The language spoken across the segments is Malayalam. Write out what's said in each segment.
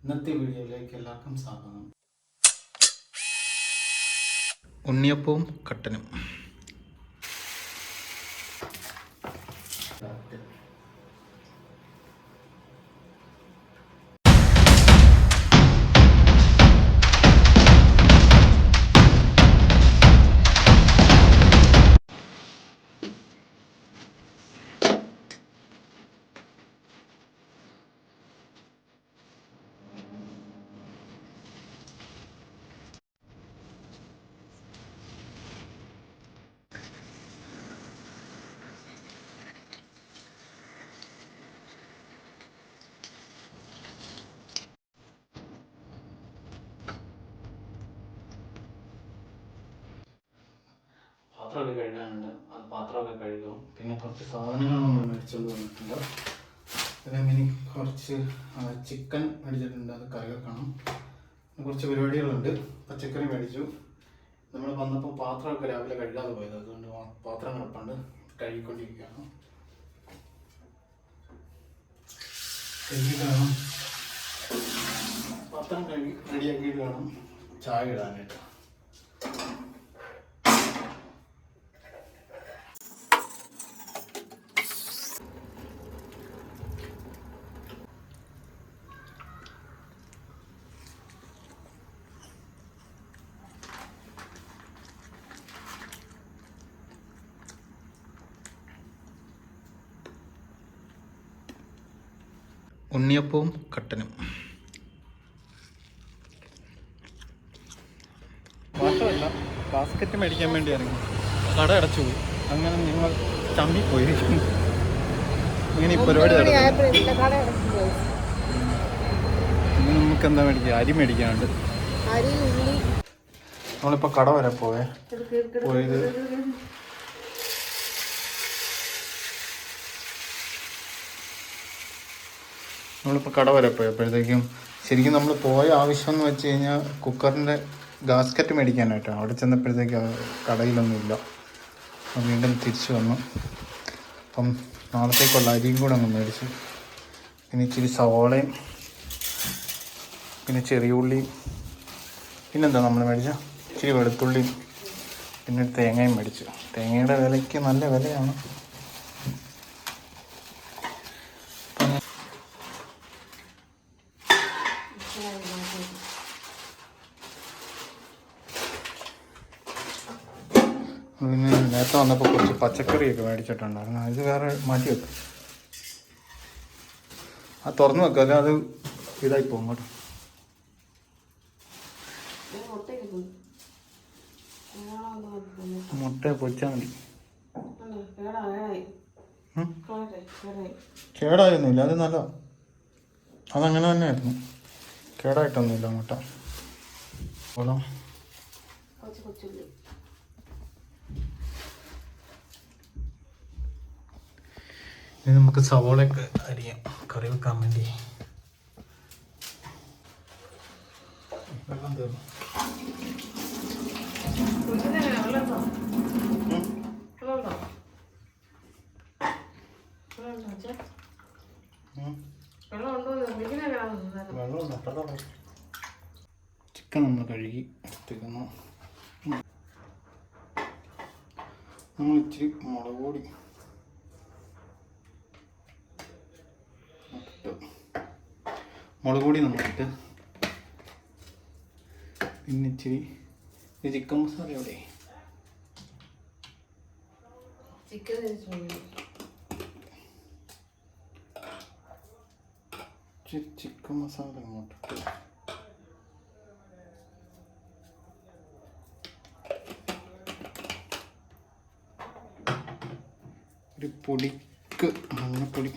ഇന്നത്തെ വീഡിയോയിലേക്ക് എല്ലാവർക്കും സ്വാഗതം. ഉണ്ണിയപ്പവും കട്ടനും. പാത്രമൊക്കെ കഴുകാനുണ്ട്, അത് പാത്രമൊക്കെ കഴുകും. പിന്നെ കുറച്ച് സാധനങ്ങൾ നമ്മൾ മേടിച്ചുകൊണ്ട് വന്നിട്ടുണ്ട്. പിന്നെ കുറച്ച് ചിക്കൻ മേടിച്ചിട്ടുണ്ട്, അത് കറി വെക്കണം. കുറച്ച് പരിപാടികളുണ്ട്. പച്ചക്കറി മേടിച്ചു. നമ്മൾ വന്നപ്പോൾ പാത്രമൊക്കെ രാവിലെ കഴുകാതെ പോയത്, അതുകൊണ്ട് പാത്രം കിടപ്പുണ്ട്, കഴുകിക്കൊണ്ടിരിക്കുകയാണ്. കഴുകിയിട്ട് വേണം പാത്രം റെഡിയാക്കിയിട്ട് വേണം ചായ ഇടാനായിട്ട്. ഉണ്ണിയപ്പവും കട്ടനും. മാത്രമല്ല, ബാസ്ക്കറ്റ് മേടിക്കാൻ വേണ്ടി ഇറങ്ങി കട അടച്ചു പോയി. അങ്ങനെ നിങ്ങൾ ചമ്മിപ്പോയി. ഇങ്ങനെ ഈ പരിപാടി നമുക്ക് എന്താ മേടിക്കുക? അരി മേടിക്കാനുണ്ട്. നമ്മളിപ്പോൾ കട വരെ പോയത് നമ്മളിപ്പോൾ കട വരെ പോയപ്പോഴത്തേക്കും ശരിക്കും നമ്മൾ പോയ ആവശ്യം എന്ന് വെച്ച് കഴിഞ്ഞാൽ കുക്കറിൻ്റെ ഗാസ്കറ്റ് മേടിക്കാനായിട്ടാണ്. അവിടെ ചെന്നപ്പോഴത്തേക്ക് കടയിലൊന്നുമില്ല. വീണ്ടും തിരിച്ചു വന്നു. അപ്പം നാളത്തേക്കുള്ള അരിയും കൂടെ അങ്ങ് മേടിച്ചു. പിന്നെ ഇച്ചിരി സവോളയും പിന്നെ ചെറിയ ഉള്ളിയും പിന്നെന്താ നമ്മൾ മേടിച്ച ഇച്ചിരി വെളുത്തുള്ളിയും പിന്നെ തേങ്ങയും മേടിച്ചു. തേങ്ങയുടെ വിലയ്ക്ക് നല്ല വിലയാണ്. പിന്നെ നേരത്തെ വന്നപ്പോൾ കുറച്ച് പച്ചക്കറിയൊക്കെ മേടിച്ചിട്ടുണ്ടായിരുന്നു. ഇത് വേറെ മാറ്റി വെക്കും. അത് തുറന്നു വെക്കുക, അല്ല അത് ഇതായി പോകും കേട്ടോ. മുട്ട പൊരിച്ചാൽ മതി. കേടായൊന്നുമില്ല, അത് നല്ല, അതങ്ങനെ തന്നെ ആയിരുന്നു. കേടായിട്ടൊന്നുമില്ല മുട്ട. പോലോ ഇനി നമുക്ക് സവോളയൊക്കെ അരിയാം കറി വെക്കാൻ വേണ്ടി. വെള്ളം തീർന്നു. ചിക്കൻ നമ്മൾ കഴുകി എടുത്തിരിക്കുന്നു. നമ്മൾ ഇച്ചിരി മുളക് പൊടി നമ്മളിട്ട്, പിന്നെ ഇച്ചിരി ചിക്കൻ മസാല എവിടെ ചിക്കൻ മസാല അങ്ങോട്ടിട്ട് ഒരു പൊടിക്ക് മഞ്ഞപ്പൊടി,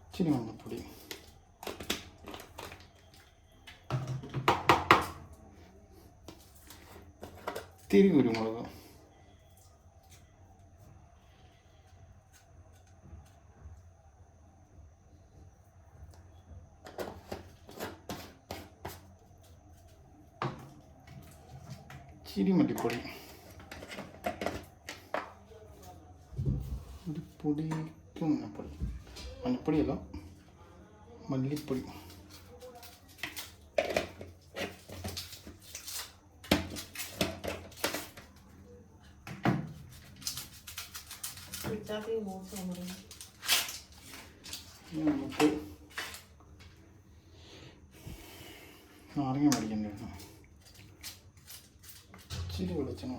ഇച്ചിരി മഞ്ഞപ്പൊടി, ഇത്തിരി കുരുമുളക്, ഇച്ചിരി മല്ലിപ്പൊടി, ഒരു പൊടിക്ക് മഞ്ഞപ്പൊടിയല്ല മല്ലിപ്പൊടി, നമുക്ക് നാരങ്ങ മേടിക്കണ്ടായിരുന്നു. ഇച്ചിരി വെളിച്ചെണ്ണ,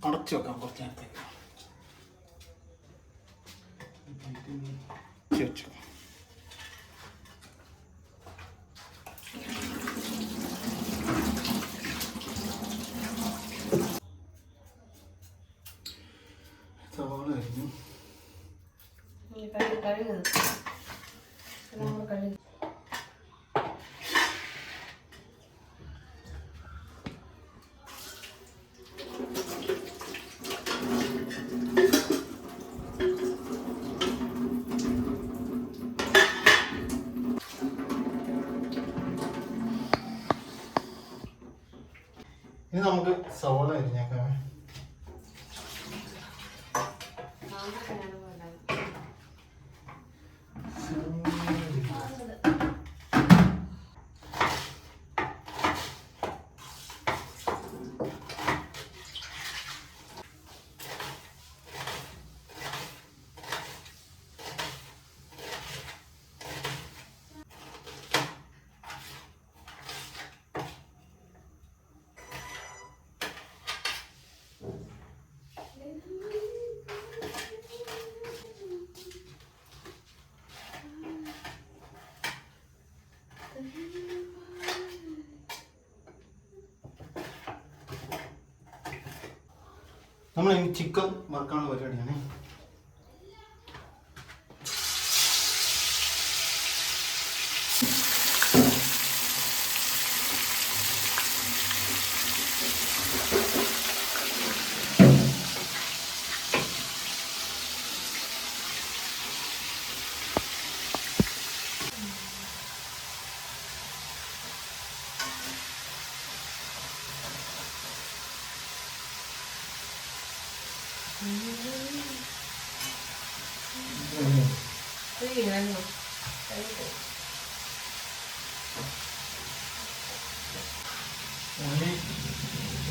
അടച്ചു വെക്കാം കുറച്ച് നേരത്തേക്ക്. വെച്ചു സവാള അരിഞ്ഞു. ഇനി നമുക്ക് സവാള അരിഞ്ഞേക്കാം. നമ്മൾ ചിക്കൻ വറുക്കാനുള്ള പരിപാടിയാണ്.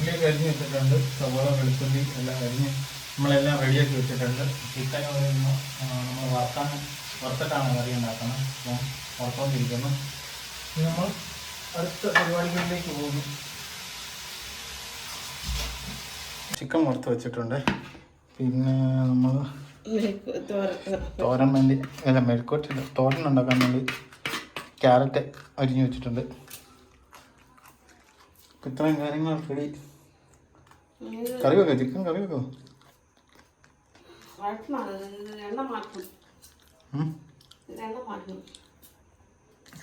ഉള്ളി അരിഞ്ഞ് വെച്ചിട്ടുണ്ട്. സവാള, വെളുത്തുള്ളി എല്ലാം അരിഞ്ഞ് നമ്മളെല്ലാം റെഡിയാക്കി വെച്ചിട്ടുണ്ട്. ചിക്കൻ നമ്മൾ വറുത്തിട്ടാണ് കറി ഉണ്ടാക്കുന്നത്. അപ്പം വറുത്തോണ്ടിരിക്കുന്നു. നമ്മൾ അടുത്ത പരിപാടികളിലേക്ക് പോകുന്നു. ചിക്കൻ വറുത്ത് വെച്ചിട്ടുണ്ട്. പിന്നെ നമ്മൾ തോരൻ വേണ്ടി മെഴുക്കോട്ടില്ല, തോരൻ ഉണ്ടാക്കാൻ വേണ്ടി ക്യാരറ്റ് അരിഞ്ഞു വെച്ചിട്ടുണ്ട്. ഇത്രയും കാര്യങ്ങൾ റെഡി. കറി വെക്കോ? ചിക്കൻ കറി വെക്കോ?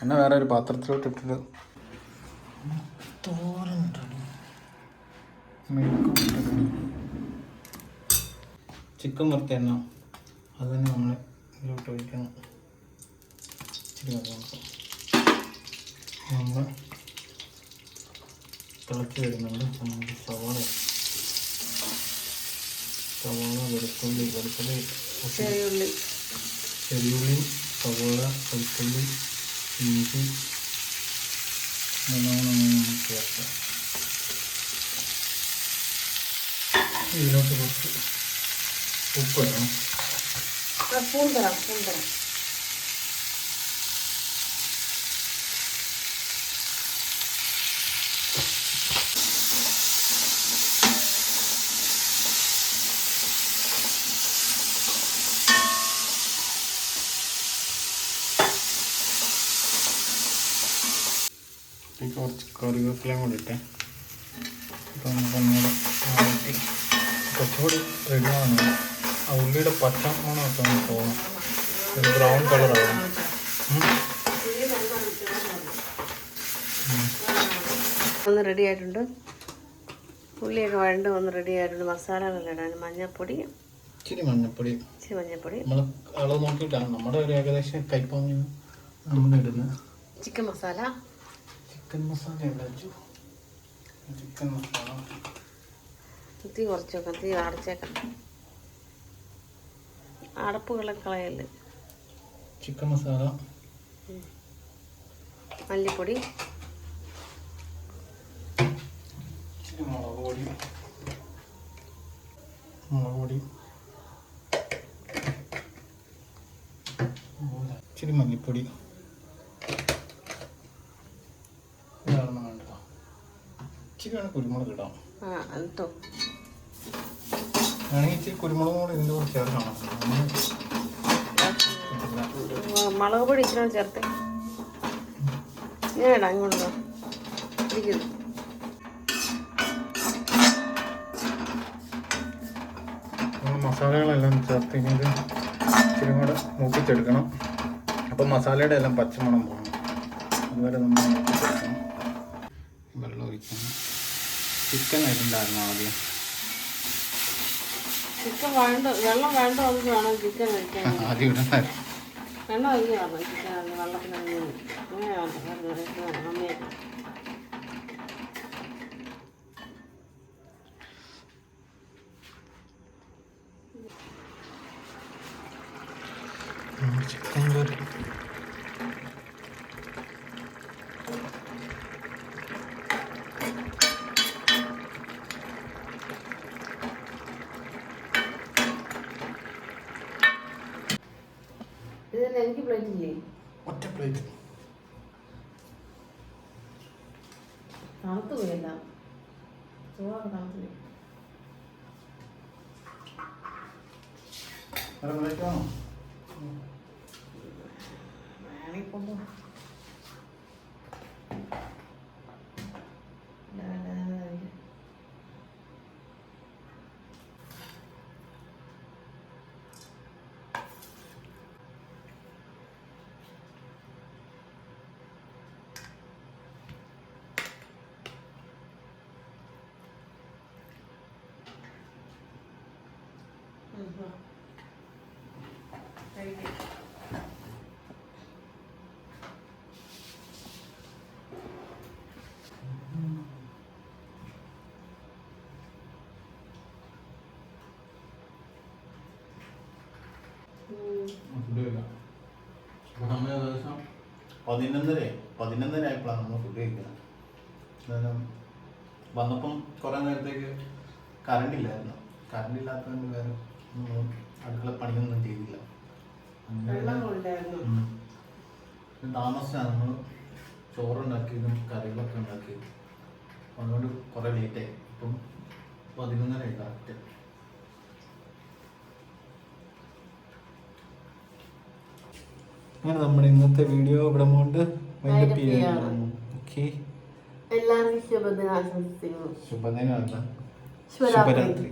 എണ്ണ വേറെ ഒരു പാത്രത്തിലോട്ട് ഇട്ടിട്ട് തോരൻ ചിക്കൻ വറുത്ത എണ്ണ അത് തന്നെ നമ്മൾ ഇതിലോട്ട് ഒഴിക്കണം. ഇച്ചിരി നോക്കാം. നമ്മൾ തിളച്ച് വരുന്നുണ്ട്. നമുക്ക് സവാള, വെളുത്തുള്ളി, ചെറിയുള്ളി, സവാള, വെളുത്തുള്ളി, ഇഞ്ചി നല്ലോണം ചേർക്കാം. ഇതിലോട്ട് കുറച്ച് ഉപ്പ് ഇടണം. സ്പൂൺ തരാം. കുറച്ച് കറിവേപ്പിലയും കൂടി ഇട്ടേ. അപ്പം നമുക്കൊന്നുകൂടെ മാറ്റി കുറച്ചുകൂടി റെഡിയാവുന്നുണ്ട്. ആ ഉള്ളിയുടെ പച്ച മണമൊക്കെ ഒന്ന് പോകണം. ഒരു ബ്രൗൺ കളറാണ്. ഒന്ന് റെഡി ആയിട്ടുണ്ട്. ഉള്ളിയൊക്കെ വഴണ്ട് ഒന്ന് റെഡി ആയിട്ടുണ്ട്. മസാലകളെല്ലാം ഇടാൻ ഇച്ചിരി മഞ്ഞപ്പൊടി നമ്മൾ അളവ് നോക്കിയിട്ടാണ്. നമ്മുടെ ഒരു ഏകദേശം കൈപ്പാങ്ങി നമ്മൾ ഇടുന്നത്. ചിക്കൻ ചിക്കൻ മസാല എവിടെ വെച്ചു? ചിക്കൻ മസാല തീ കുറച്ചേക്കാം, തീ അടച്ചേക്കാം, അടപ്പുകളെ കളയല്. ചിക്കൻ മസാല, മല്ലിപ്പൊടി, മുളക് പൊടി, ഇച്ചിരി മല്ലിപ്പൊടി, ഇതാണെന്ന് വേണ്ടോ? ഇച്ചിരിയാണ് കുരുമുളക് ഇടാം. എന്തോ വേണമെങ്കിൽ ഇച്ചിരി കുരുമുളക് കൂടെ ഇതിൻ്റെ കൂടെ ചേർക്കണം. മുളക് പൊടി ഇച്ചിരി ചേർത്ത് ഞാൻ ഇടാം. ഇങ്ങോട്ട് ഇരിക്കുന്നു. മസാലകളെല്ലാം ചേർത്ത് ഇനി ഇത് ഇച്ചിരി കൂടെ മൂപ്പിച്ചെടുക്കണം. അപ്പം മസാലയുടെ എല്ലാം പച്ചമണം പോകണം. അതുവരെ നമ്മൾ മൂപ്പിച്ചെടുക്കണം. വെള്ളം ഒഴിക്കണം. ചിക്കൻ അതിലുണ്ടായിരുന്നു ആദ്യം. ചിക്കൻ വേണ്ട, വെള്ളം വേണ്ട വന്നിട്ട് വേണം ചിക്കൻ കഴിക്കാൻ. ആദ്യം ഇടണമായിരുന്നു. വെള്ളം ഒഴിക്കണം ചിക്കൻ വെള്ളത്തിന് അങ്ങനെ വേണ്ട അമ്മയെ. ചിക്കൻ കറി ഇതിന് എനിക്ക് പ്ലേറ്റ് ഇല്ലേ? ഒറ്റ പ്ലേറ്റ്. തണുത്ത് പോയല്ല, ചോറൊക്കെ തണുത്തില്ലേ? പ്ലേറ്റ് വേണോ? വേണമെങ്കിൽ കൊണ്ടു. ഫുഡ് കഴിക്കാം. അപ്പോൾ നമ്മൾ ഏകദേശം 11:30 ആയപ്പോഴാണ് നമ്മൾ ഫുഡ് കഴിക്കുന്നത്. അതായത് വന്നപ്പം കുറേ നേരത്തേക്ക് കറണ്ട് ഇല്ലായിരുന്നു. കറണ്ട് ഇല്ലാത്തതുകൊണ്ട് വേറെ അടുക്കള പണിയൊന്നും ചെയ്തില്ല. താമസിച്ചാണ് നമ്മൾ ചോറുണ്ടാക്കിയതും കറികളൊക്കെ ഉണ്ടാക്കിയത്. അതുകൊണ്ട് കുറേ ലേറ്റായി. ഇപ്പം 11:30 കറക്റ്റ്. അങ്ങനെ നമ്മുടെ ഇന്നത്തെ വീഡിയോ ഇവിടെ കൊണ്ട് വൈൻഡപ്പ് ചെയ്യാം. ഓക്കെ, എല്ലാവർക്കും ശുഭദിനം ആശംസിക്കുന്നു. ശുഭദിനം. ശുഭരാത്രി.